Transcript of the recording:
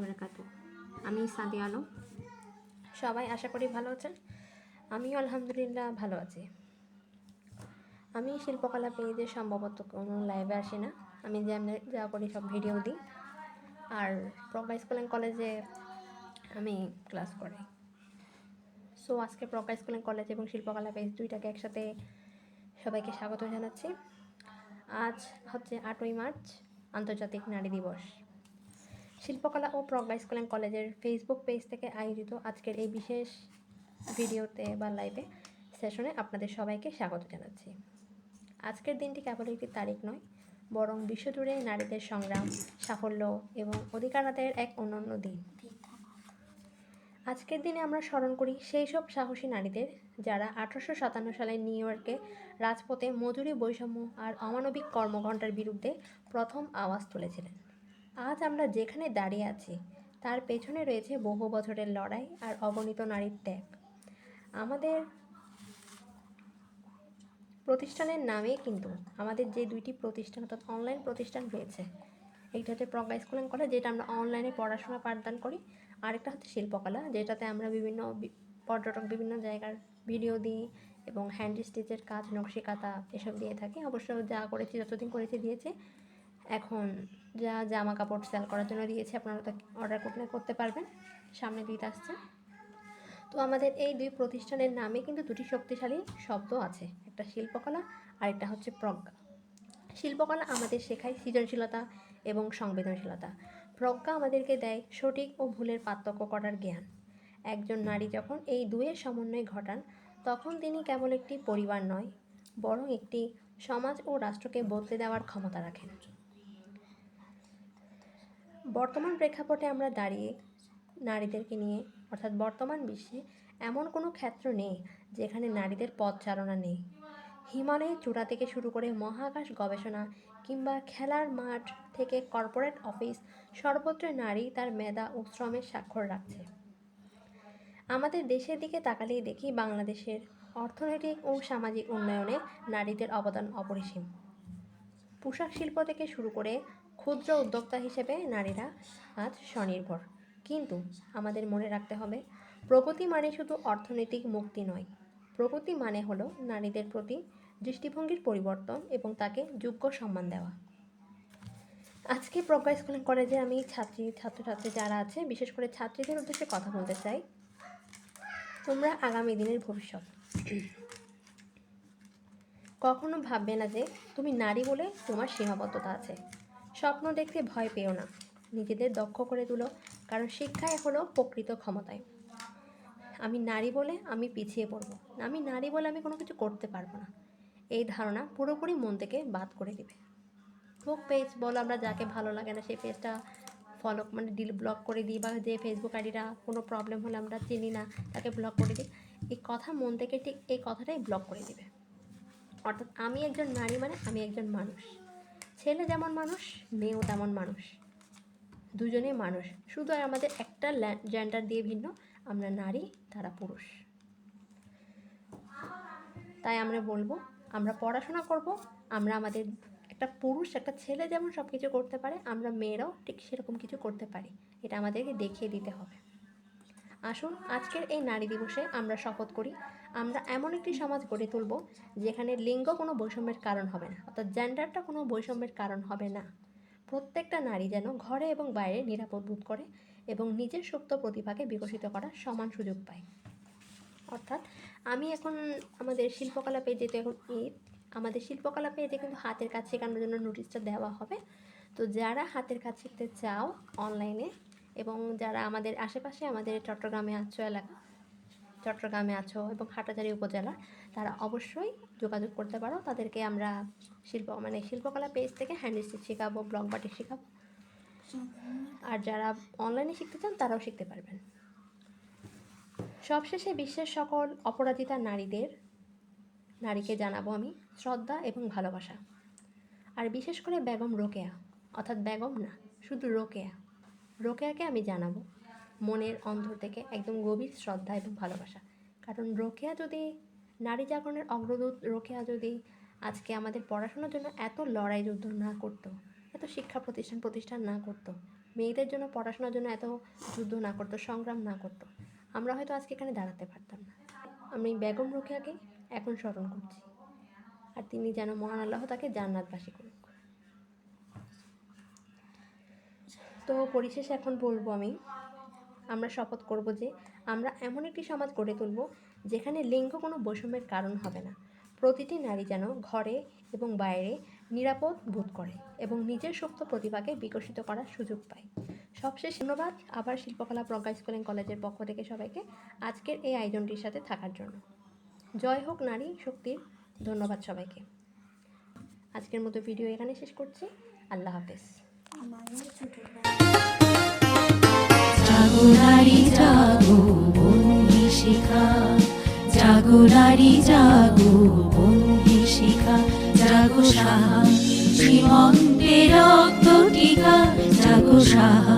বারাকাতুহু। আমি সাদিয়া আলম। সবাই আশা করি ভালো আছেন। আমিও আলহামদুলিল্লাহ ভালো আছি। আমি শিল্পকলা পেজে সম্ভবত কোনো লাইভে আসি না। আমি যা করি সব ভিডিও দিই, আর প্রজ্ঞা স্কুল অ্যান্ড কলেজে আমি ক্লাস করাই। সো আজকে প্রজ্ঞা স্কুল অ্যান্ড কলেজ এবং শিল্পকলা পেজ দুইটাকে একসাথে সবাইকে স্বাগত জানাচ্ছি। আজ হচ্ছে 8ই মার্চ, আন্তর্জাতিক নারী দিবস। শিল্পকলা ও প্রজ্ঞা স্কুল অ্যান্ড কলেজের ফেসবুক পেজ থেকে আয়োজিত আজকের এই বিশেষ ভিডিওতে বা লাইভে সেশনে আপনাদের সবাইকে স্বাগত জানাচ্ছি। আজকের দিনটি কেবল একটি তারিখ নয়, বরং বিশ্বজুড়ে নারীদের সংগ্রাম, সাফল্য এবং অধিকার আদায়ের এক অনন্য দিন। আজকের দিনে আমরা স্মরণ করি সেই সব সাহসী নারীদের যারা 1857 সালে নিউ ইয়র্কে রাজপথে মজুরি বৈষম্য আর অমানবিক কর্মঘণ্টার বিরুদ্ধে প্রথম আওয়াজ তুলেছিলেন। আজ আমরা যেখানে দাঁড়িয়ে আছি তার পেছনে রয়েছে বহু বছরের লড়াই আর অগণিত নারীর ত্যাগ। আমাদের প্রতিষ্ঠানের নামে কিন্তু আমাদের যে দুইটি প্রতিষ্ঠান অর্থাৎ অনলাইন প্রতিষ্ঠান রয়েছে, একটা হচ্ছে প্রজ্ঞা স্কুল অ্যান্ড কলেজ, যেটা আমরা অনলাইনে পড়াশোনা পাঠদান করি, আরেকটা হচ্ছে শিল্পকলা, যেটাতে আমরা পর্যটক বিভিন্ন জায়গার ভিডিও দিই এবং হ্যান্ড স্টিচের কাজ, নকশি কাঁথা এসব দিয়ে থাকি। অবশ্য যা করেছি, যতদিন করেছি দিয়েছি। এখন যা জামা কাপড় সেল করার জন্য দিয়েছি, আপনারা তো অর্ডার করতে পারবেন, সামনে দিতে আসছে। তো আমাদের এই দুই প্রতিষ্ঠানের নামে কিন্তু দুটি শক্তিশালী শব্দ আছে, একটা শিল্পকলা আর একটা হচ্ছে প্রজ্ঞা। শিল্পকলা আমাদের শেখায় সৃজনশীলতা এবং সংবেদনশীলতা। প্রজ্ঞা আমাদেরকে দেয় সঠিক ও ভুলের পার্থক্য করার জ্ঞান। একজন নারী যখন এই দুয়ের সমন্বয় ঘটান, তখন তিনি কেবল একটি পরিবার নয়, বরং একটি সমাজ ও রাষ্ট্রকে বদলে দেওয়ার ক্ষমতা রাখেন। বর্তমান প্রেক্ষাপটে আমরা দাঁড়িয়ে নারীদেরকে নিয়ে, অর্থাৎ বর্তমান বিশ্বে এমন কোনো ক্ষেত্র নেই যেখানে নারীদের পদচারণা নেই। হিমালয়ের চূড়া থেকে শুরু করে মহাকাশ গবেষণা কিংবা খেলার মাঠ থেকে কর্পোরেট অফিস, সর্বত্র নারী তার মেধা ও শ্রমের স্বাক্ষর রাখছে। আমাদের দেশের দিকে তাকালেই দেখি বাংলাদেশের অর্থনৈতিক ও সামাজিক উন্নয়নে নারীদের অবদান অপরিসীম। পোশাক শিল্প থেকে শুরু করে ক্ষুদ্র উদ্যোক্তা হিসেবে নারীরা আজ স্বনির্ভর। কিন্তু আমাদের মনে রাখতে হবে, প্রগতি মানে শুধু অর্থনৈতিক মুক্তি নয়। প্রগতি মানে হলো নারীদের প্রতি দৃষ্টিভঙ্গির পরিবর্তন এবং তাকে যোগ্য সম্মান দেওয়া। আজকে প্রজ্ঞা স্কুল অ্যান্ড কলেজে আমি ছাত্রছাত্রী যারা আছে, বিশেষ করে ছাত্রীদের উদ্দেশ্যে কথা বলতে চাই। তোমরা আগামী দিনের ভবিষ্যৎ। কখনো ভাববে না যে তুমি নারী বলে তোমার সীমাবদ্ধতা আছে। স্বপ্ন দেখতে ভয় পেও না, নিজেদের দক্ষ করে তুলো, কারণ শিক্ষাই হলো প্রকৃত ক্ষমতায়। আমি নারী বলে আমি পিছিয়ে পড়বো, আমি নারী বলে আমি কোনো কিছু করতে পারবো না, এই ধারণা পুরোপুরি মন থেকে বাদ করে দিবে। ফেসবুক পেজ বলো, আমরা যাকে ভালো লাগে না সেই পেজটা ব্লক করে দিই, বা যে ফেসবুক আইডিটা কোনো প্রবলেম হলে আমরা চিনি না তাকে ব্লক করে দিই। এই কথা মন থেকে ঠিক এই কথাটাই ব্লক করে দিবে। অর্থাৎ আমি একজন নারী মানে আমি একজন মানুষ। ছেলে যেমন মানুষ, মেয়েও তেমন মানুষ, দুজনেই মানুষ, শুধু আমাদের একটা জেন্ডার দিয়ে ভিন্ন, আমরা নারী, তারা পুরুষ। তাই আমরা বলবো, আমরা পড়াশোনা করব, আমরা আমাদের একটা পুরুষ একটা ছেলে যেমন সব কিছু করতে পারে, আমরা মেয়েরাও ঠিক সেরকম কিছু করতে পারি, এটা আমাদেরকে দেখিয়ে দিতে হবে। আসুন আজকের এই নারী দিবসে আমরা শপথ করি, আমরা এমন একটি সমাজ গড়ে তুলব যেখানে লিঙ্গ কোনো বৈষম্যের কারণ হবে না, অর্থাৎ জেন্ডারটা কোনো বৈষম্যের কারণ হবে না। প্রত্যেকটা নারী যেন ঘরে এবং বাইরে নিরাপদ বোধ করে এবং নিজের সুপ্ত প্রতিভাকে বিকশিত করার সমান সুযোগ পায়। অর্থাৎ আমি এখন আমাদের শিল্পকলা পেজে, তো এখন ঈদ, আমাদের শিল্পকলা পেজে কিন্তু হাতের কাজ শেখানোর জন্য নোটিশটা দেওয়া হবে। তো যারা হাতের কাজ শিখতে চাও অনলাইনে, এবং যারা আমাদের আশেপাশে, আমাদের চট্টগ্রামে আছো এবং হাটাজারি উপজেলা, তারা অবশ্যই যোগাযোগ করতে পারো। তাদেরকে আমরা শিল্পকলা পেজ থেকে হ্যান্ড স্টিচ শেখাবো, ব্লক বাটিক শেখাবো। আর যারা অনলাইনে শিখতে চান তারাও শিখতে পারবেন। সবশেষে বিশ্বের সকল অপরাজিতা নারীকে জানাবো আমি শ্রদ্ধা এবং ভালোবাসা। আর বিশেষ করে বেগম রোকেয়া, অর্থাৎ বেগম না, শুধু রোকেয়াকে আমি জানাবো মনের অন্তর থেকে একদম গভীর শ্রদ্ধা এবং ভালোবাসা। কারণ রোকেয়া যদি, নারী জাগরণের অগ্রদূত রোকেয়া যদি আজকে আমাদের পড়াশোনার জন্য এত লড়াই যুদ্ধ না করতো, এত শিক্ষা প্রতিষ্ঠান না করতো, মেয়েদের জন্য পড়াশোনার জন্য এত যুদ্ধ না করতো, সংগ্রাম না করতো, আমরা হয়তো আজকে এখানে দাঁড়াতে পারতাম না। আমি বেগম রোকেয়াকে এখন স্মরণ করছি, আর তিনি যেন মহান আল্লাহ তাকে জান্নাতবাসী করুক। তো পরিশেষে এখন বলবো আমরা শপথ করব যে আমরা এমন একটি সমাজ গড়ে তুলব যেখানে লিঙ্গ কোনো বৈষম্যের কারণ হবে না। প্রতিটি নারী যেন ঘরে এবং বাইরে নিরাপদ বোধ করে এবং নিজের সুপ্ত প্রতিভাকে বিকশিত করার সুযোগ পায়। সবশেষে ধন্যবাদ আবার শিল্পকলা প্রজ্ঞা স্কুল অ্যান্ড কলেজের পক্ষ থেকে সবাইকে আজকের এই আয়োজনটির সাথে থাকার জন্য। জয় হোক নারী শক্তির। ধন্যবাদ সবাইকে। আজকের মতো ভিডিও এখানে শেষ করছি। আল্লাহ হাফেজ। জাগো নারী জাগো বন্দি শিখা, জাগো নারী জাগো বন্দি শিখা, জাগো সাহা সীমন্তে রক্ত টিকা, জাগো সাহা।